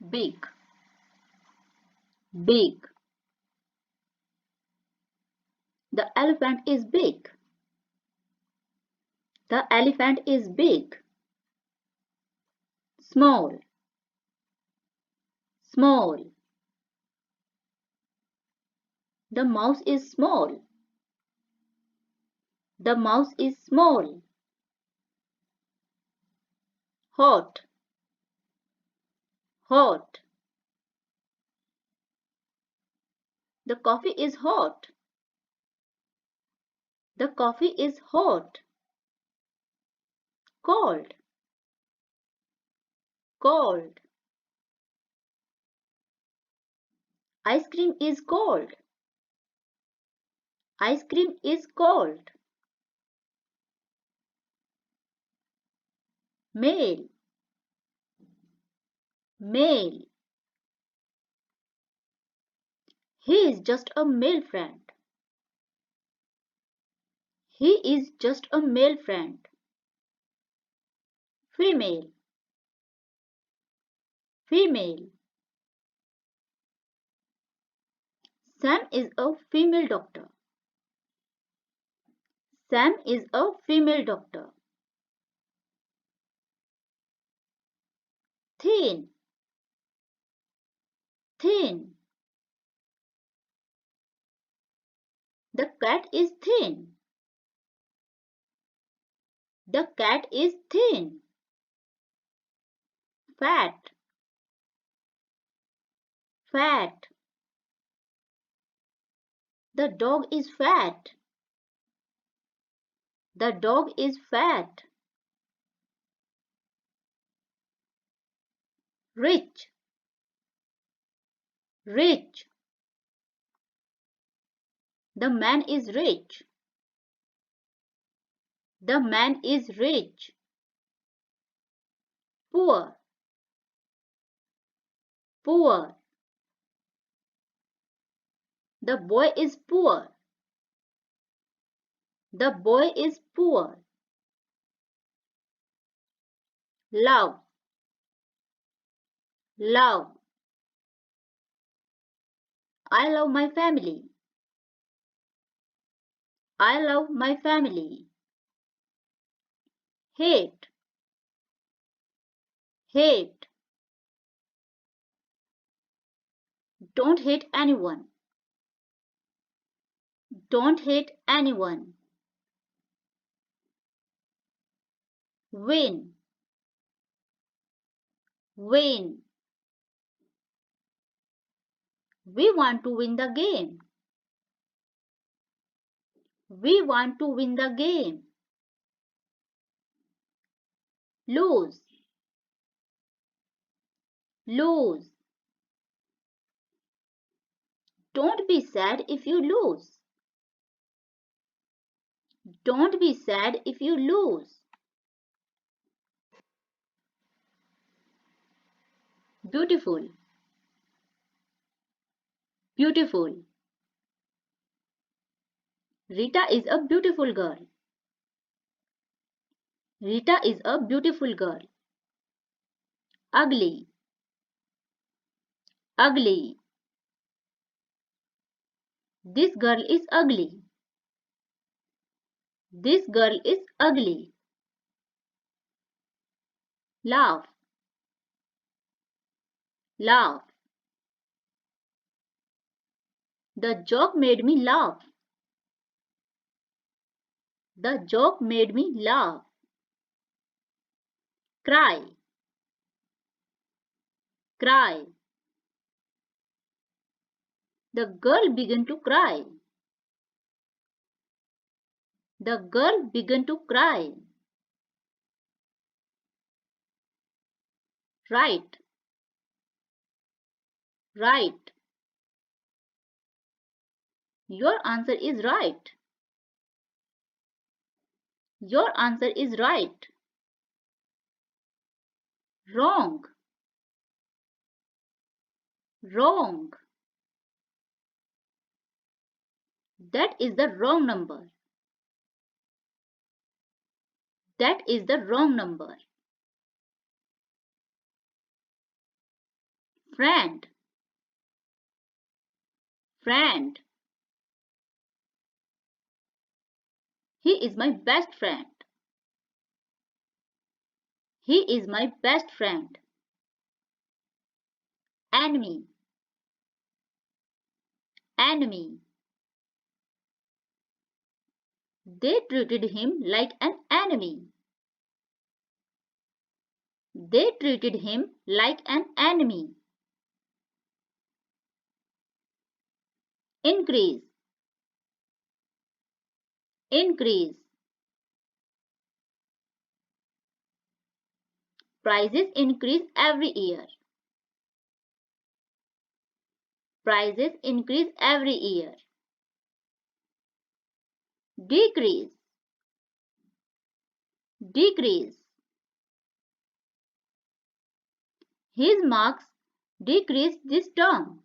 big, big. The elephant is big. The elephant is big. Small, small. The mouse is small. The mouse is small. Hot, hot. The coffee is hot. The coffee is hot. Cold, cold. Ice cream is cold. Ice cream is cold. Male, male. He is just a male friend. He is just a male friend. Female, female. Sam is a female doctor. Sam is a female doctor. Thin, thin. The cat is thin. The cat is thin. Fat, fat. The dog is fat. The dog is fat. Rich, rich. The man is rich. The man is rich. Poor, poor. The boy is poor. The boy is poor. Love, love. I love my family. I love my family. Hate, hate. Don't hate anyone. Don't hate anyone. Win, win. We want to win the game. We want to win the game. Lose, lose. Don't be sad if you lose. Don't be sad if you lose. Beautiful, beautiful. Rita is a beautiful girl. Rita is a beautiful girl. Ugly, ugly. This girl is ugly. This girl is ugly. Laugh, laugh. The joke made me laugh. The joke made me laugh. Cry, cry. The girl began to cry. The girl began to cry. Right, right. Your answer is right. Your answer is right. Wrong, wrong. That is the wrong number. That is the wrong number. Friend, friend. He is my best friend. He is my best friend. Enemy, enemy. They treated him like an enemy. They treated him like an enemy. Increase, increase. Prices increase every year. Prices increase every year. Decrease, decrease. His marks decreased this term.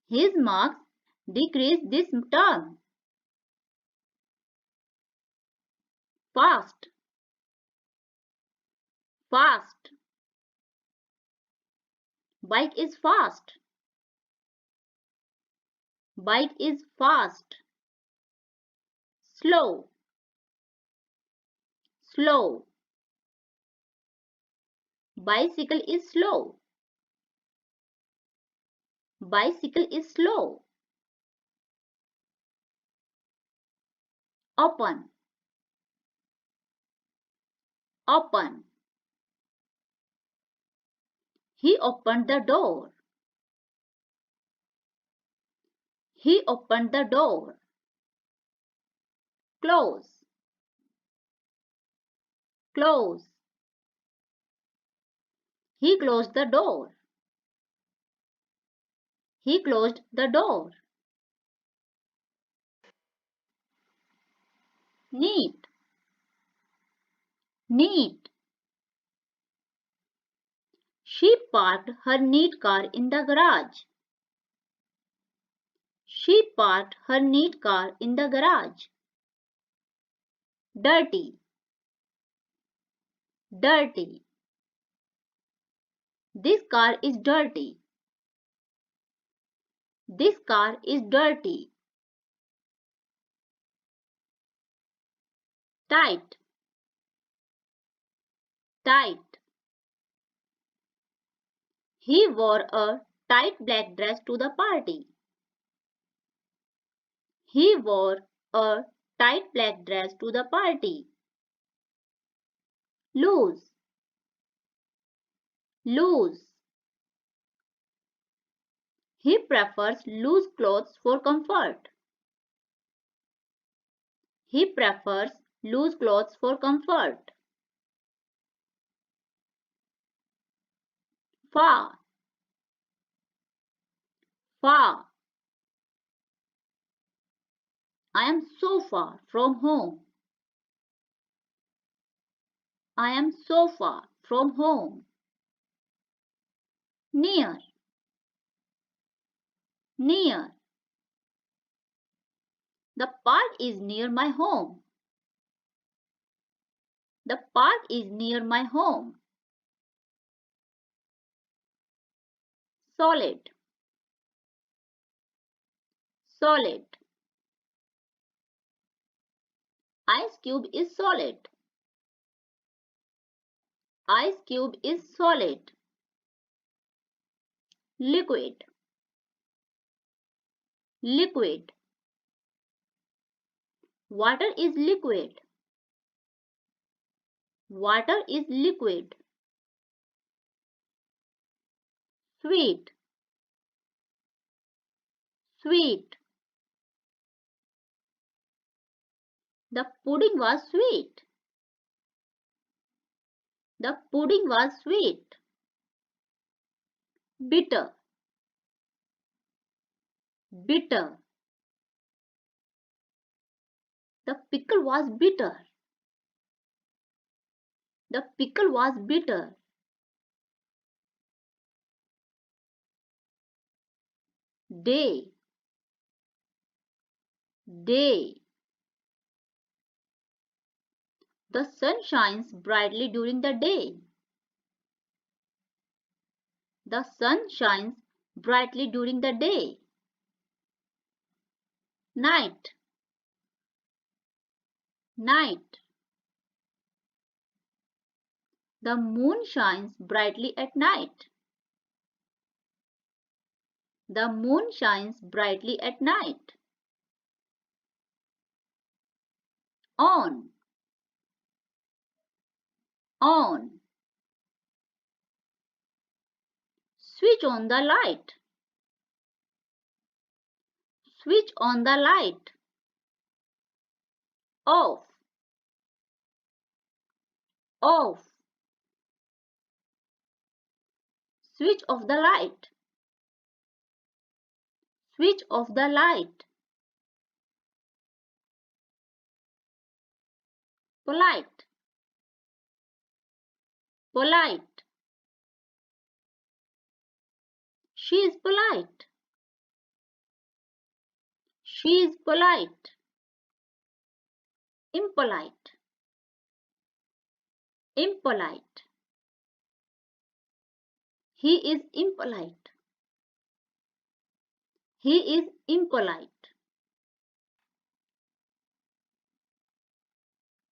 His marks decreased this term. Fast, fast. Bike is fast. Bike is fast. Slow, slow. Bicycle is slow. Bicycle is slow. Open, open. He opened the door. He opened the door. Close, close. He closed the door. He closed the door. Neat, neat. She parked her neat car in the garage. She parked her neat car in the garage. Dirty, dirty. This car is dirty. This car is dirty. Tight, tight. He wore a tight black dress to the party. He wore a tight black dress to the party. Loose, loose. He prefers loose clothes for comfort. He prefers loose clothes for comfort. Far, far. I am so far from home. I am so far from home. Near, near. The park is near my home. The park is near my home. Solid, solid. Ice cube is solid. Ice cube is solid. Liquid, liquid. Water is liquid. Water is liquid. Sweet, sweet. The pudding was sweet. The pudding was sweet. Bitter, bitter. The pickle was bitter. The pickle was bitter. Day, day. The sun shines brightly during the day. The sun shines brightly during the day. Night, night. The moon shines brightly at night. The moon shines brightly at night. On, on. Switch on the light. Switch on the light. Off, off. Switch off the light. Switch off the light. Polite, polite. She is polite. She is polite. Impolite, impolite. He is impolite. He is impolite.